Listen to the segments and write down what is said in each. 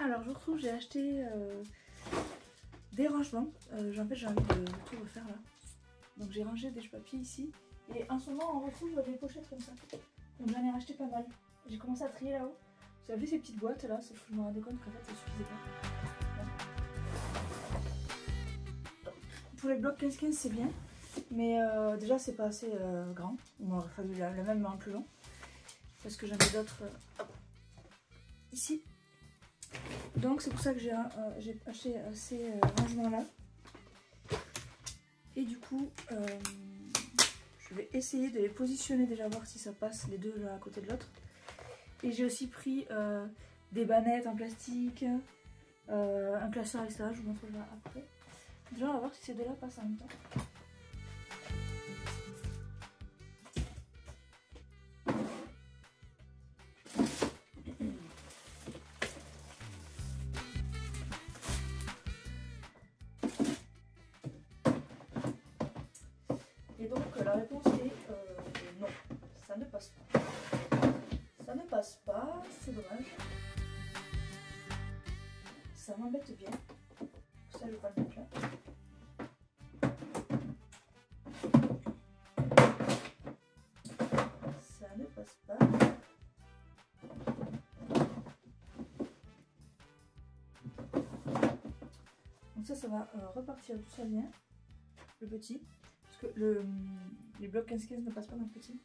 Alors je vous retrouve, j'ai acheté des rangements. En fait j'ai envie de tout refaire là. Donc j'ai rangé des papiers ici. Et en ce moment on retrouve des pochettes comme ça. Donc j'en ai racheté pas mal. J'ai commencé à trier là-haut. Vous avez ces petites boîtes là, sauf que je me rendais compte qu'en fait ça suffisait pas. Bon. Pour les blocs 15-15 c'est bien. Mais déjà c'est pas assez grand. Il m'aurait fallu le même mais en plus long. Parce que j'en ai d'autres ici. Donc c'est pour ça que j'ai acheté ces rangements là. Et du coup je vais essayer de les positionner déjà, voir si ça passe les deux l'un à côté de l'autre. Et j'ai aussi pris des bannettes en plastique, un classeur etc. Je vous montrerai après. Déjà on va voir si ces deux là passent en même temps. Et donc la réponse est non, ça ne passe pas. Ça ne passe pas, c'est dommage. Ça m'embête bien. Ça je vais pas le mettre là. Ça ne passe pas. Donc ça va repartir d'où ça vient, le petit. Parce que les blocs 15-15 ne passent pas dans le petit.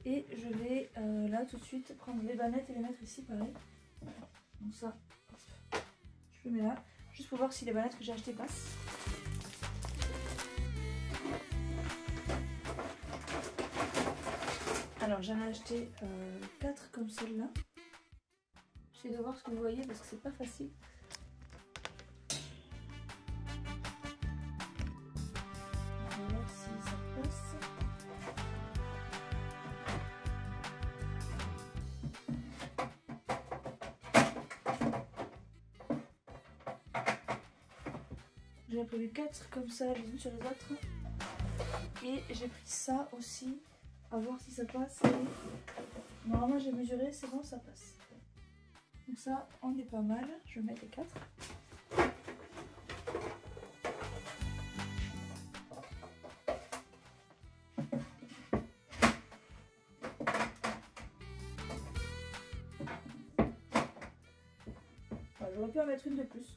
Et je vais là tout de suite prendre les bannettes et les mettre ici pareil. Donc ça, je le mets là. Juste pour voir si les bannettes que j'ai achetées passent. Alors j'en ai acheté 4 comme celle-là. J'essaie de voir ce que vous voyez parce que c'est pas facile. On va voir si ça passe. J'ai prévu 4 comme ça les unes sur les autres. Et j'ai pris ça aussi. À voir si ça passe. Et normalement j'ai mesuré, c'est bon, ça passe. Donc ça, on est pas mal. Je vais mettre les 4. J'aurais pu en mettre une de plus.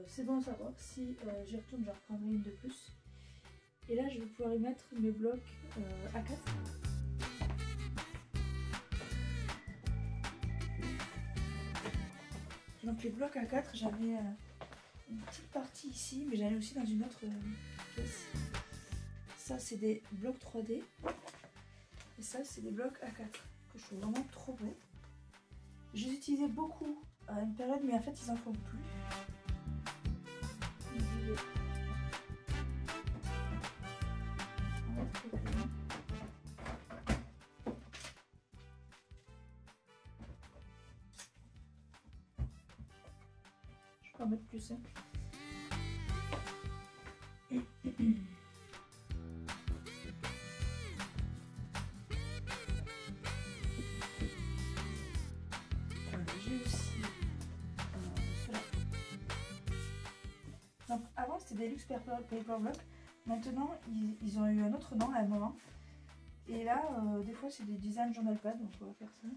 C'est bon à savoir. Si j'y retourne, j'en reprendrai une de plus. Et là, je vais pouvoir y mettre mes blocs A4. Donc les blocs A4, j'avais une petite partie ici, mais j'en ai aussi dans une autre pièce. Ça, c'est des blocs 3D. Et ça, c'est des blocs A4 que je trouve vraiment trop beaux. Je les utilisais beaucoup à une période, mais en fait, ils en font plus. Je peux en mettre plus. Hein. J'ai aussi cela. Donc avant c'était des Luxe Paper Block. Maintenant ils ont eu un autre nom à un moment. Et là des fois c'est des design journal pad, donc on va faire ça.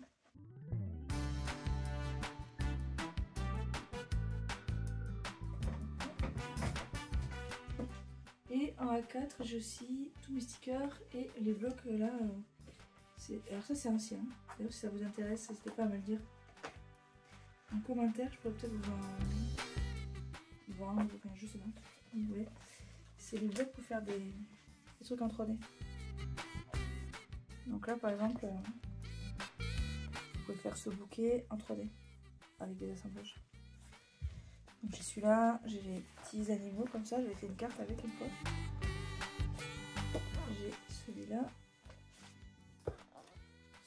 Et en A4 j'ai aussi tous mes stickers et les blocs là. Alors ça c'est ancien. D'ailleurs si ça vous intéresse, n'hésitez pas à me le dire en commentaire, je pourrais peut-être vous vendre, enfin je sais pas, comme vous voulez. C'est les blocs pour faire des trucs en 3D. Donc là par exemple, vous pouvez faire ce bouquet en 3D avec des assemblages. Donc j'ai celui-là, j'ai les petits animaux comme ça, j'avais fait une carte avec une fois. J'ai celui-là.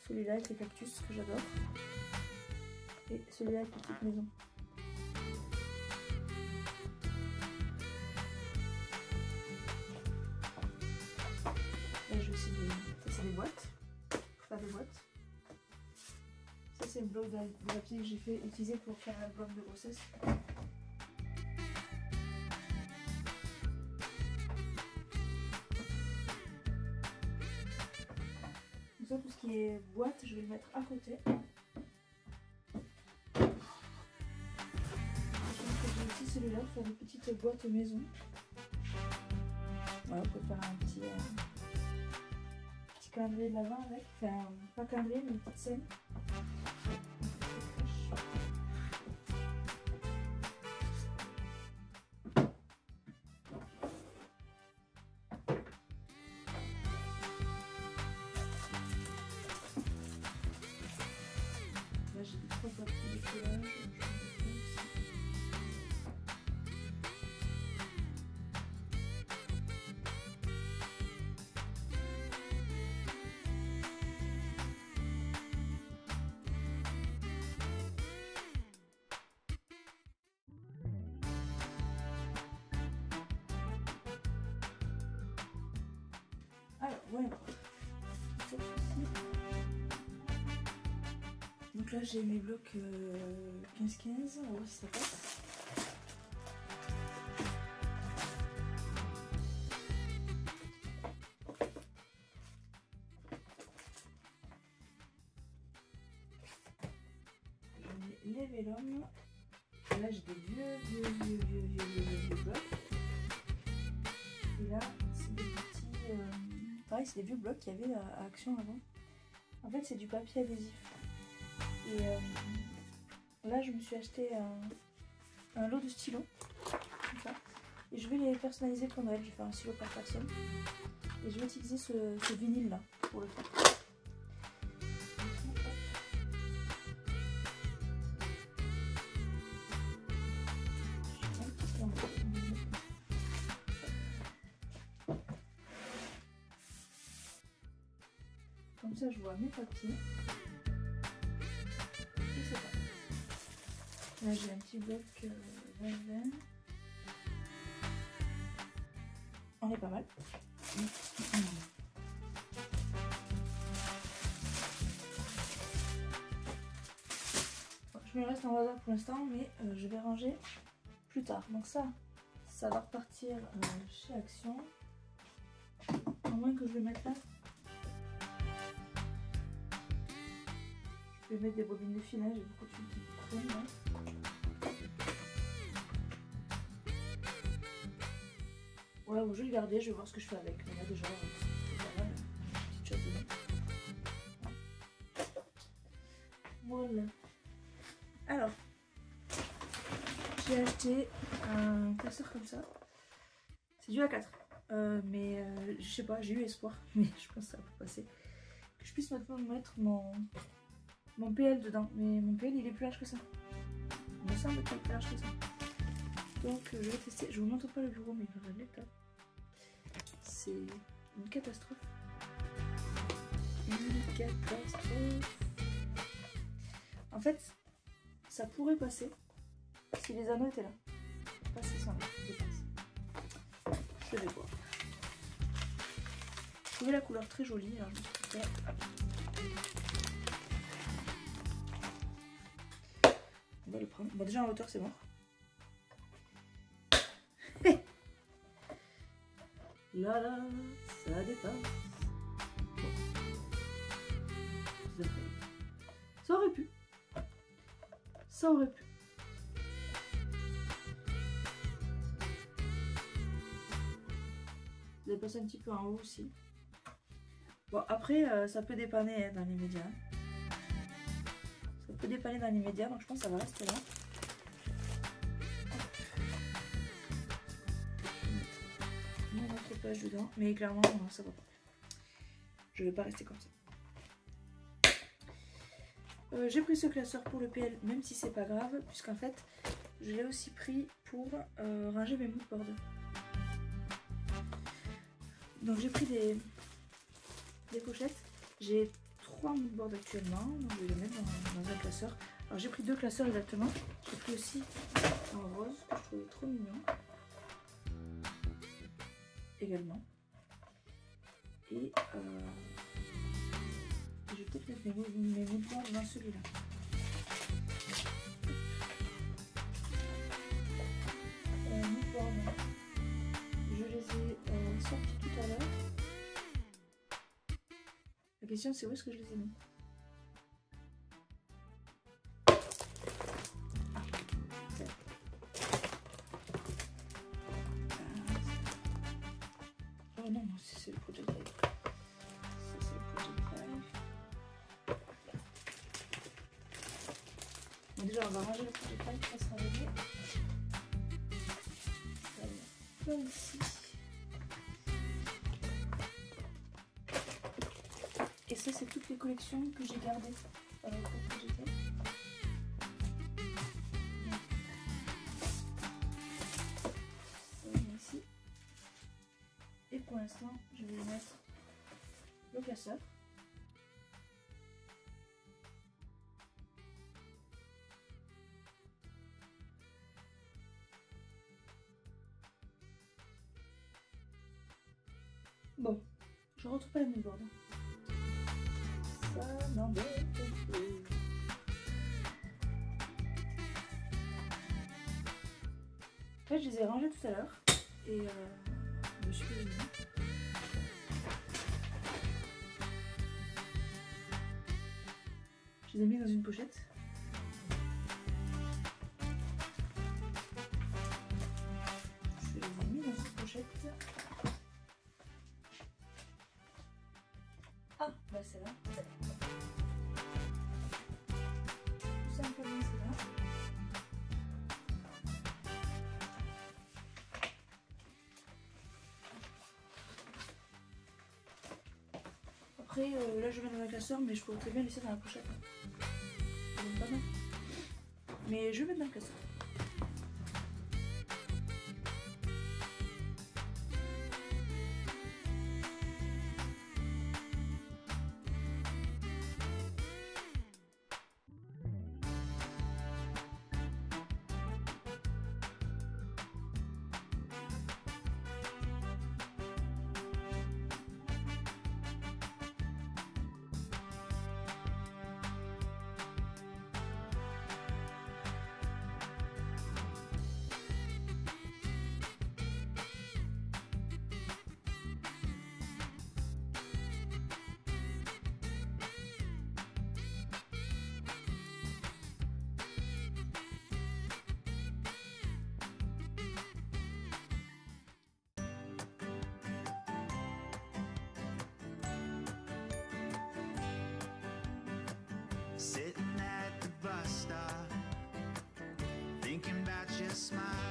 Celui-là avec les cactus que j'adore. Et celui-là avec les petites maisons. Là j'ai aussi des boîtes. Pour faire des boîtes. c'est le bloc de papier que j'ai fait utiliser pour faire l'album de grossesse. Donc ça, tout ce qui est boîte, je vais le mettre à côté. J'ai aussi celui-là pour faire des petites boîtes maison. Voilà, on peut faire un petit calendrier de l'avant avec. Enfin, pas calendrier, mais une petite scène. Là, j'ai des trois papiers de collage. Alors, voilà. Donc là, j'ai mes blocs 15-15. On va voir si ça passe. Je mets les vélums. Là, j'ai des vieux blocs. Et là, c'est des petits... pareil, c'est des vieux blocs qu'il y avait à Action avant. En fait, c'est du papier adhésif. Et là, je me suis acheté un lot de stylos. Comme ça. Et je vais les personnaliser pour Noël. Je vais faire un stylo par personne. Et je vais utiliser ce vinyle là pour le faire. Comme ça, je vois mes papiers. Et c'est ça. Là, j'ai un petit bloc verveine. On est pas mal. Bon, je me reste en hasard pour l'instant, mais je vais ranger plus tard. Donc ça va repartir chez Action. À moins que je le mette là. Je vais mettre des bobines de filage, j'ai beaucoup de fils qui traînent là. Ouais, bon, je vais le garder, je vais voir ce que je fais avec. Mais là déjà, c'est pas mal, une petite chose dedans. Voilà. Alors, j'ai acheté un classeur comme ça. C'est du A4. Mais je sais pas, j'ai eu espoir, mais je pense que ça peut passer. Que je puisse maintenant mettre mon PL dedans, mais mon PL il est plus large que ça. Il me semble qu'il est plus large que ça. Donc je vais tester. Je vous montre pas le bureau, mais il va de l'état. C'est une catastrophe. Une catastrophe. En fait, ça pourrait passer si les anneaux étaient là. Passer sans je pense. Je vais voir. Je trouvais la couleur très jolie, alors je me suis fait. On va le prendre. Bon, déjà en hauteur, c'est mort. Là, là, ça dépasse. Bon. Ça aurait pu. Ça aurait pu. Vous avez passé un petit peu en haut aussi. Bon, après, ça peut dépanner dans les médias. Ça peut dépanner dans les médias, donc je pense que ça va rester là. Mon entrepage dedans, mais clairement, ça va pas. Je vais pas rester comme ça. J'ai pris ce classeur pour le PL, même si c'est pas grave, puisqu'en fait, je l'ai aussi pris pour ranger mes moodboards. Donc j'ai pris des pochettes. J'ai 3 moodboards actuellement, donc je vais les mettre dans un classeur. Alors j'ai pris 2 classeurs exactement. J'ai pris aussi en rose, que je trouvais trop mignon. Également. Et je vais peut-être mettre mes moodboards dans celui-là. La question c'est où est-ce que je les ai mis. Oh non, c'est le Project Live. Ça c'est le Project Live. Bon, déjà on va ranger le Project Live, ça sera réglé. Là ici. Et ça c'est toutes les collections que j'ai gardées pour Project Live. Ici. Et pour l'instant, je vais mettre le classeur. Bon, je retrouve pas la même board. Ça m'embête un peu. En fait, je les ai rangés tout à l'heure et je me suis fait venir. Je les ai mis dans une pochette. Je les ai mis dans cette pochette. Ah, bah c'est là. Tout simplement c'est là. Après, là je mets dans un classeur, mais je pourrais très bien laisser dans la pochette. C'est pas mal. Mais je vais mettre dans le classeur. Sitting at the bus stop, thinking about your smile.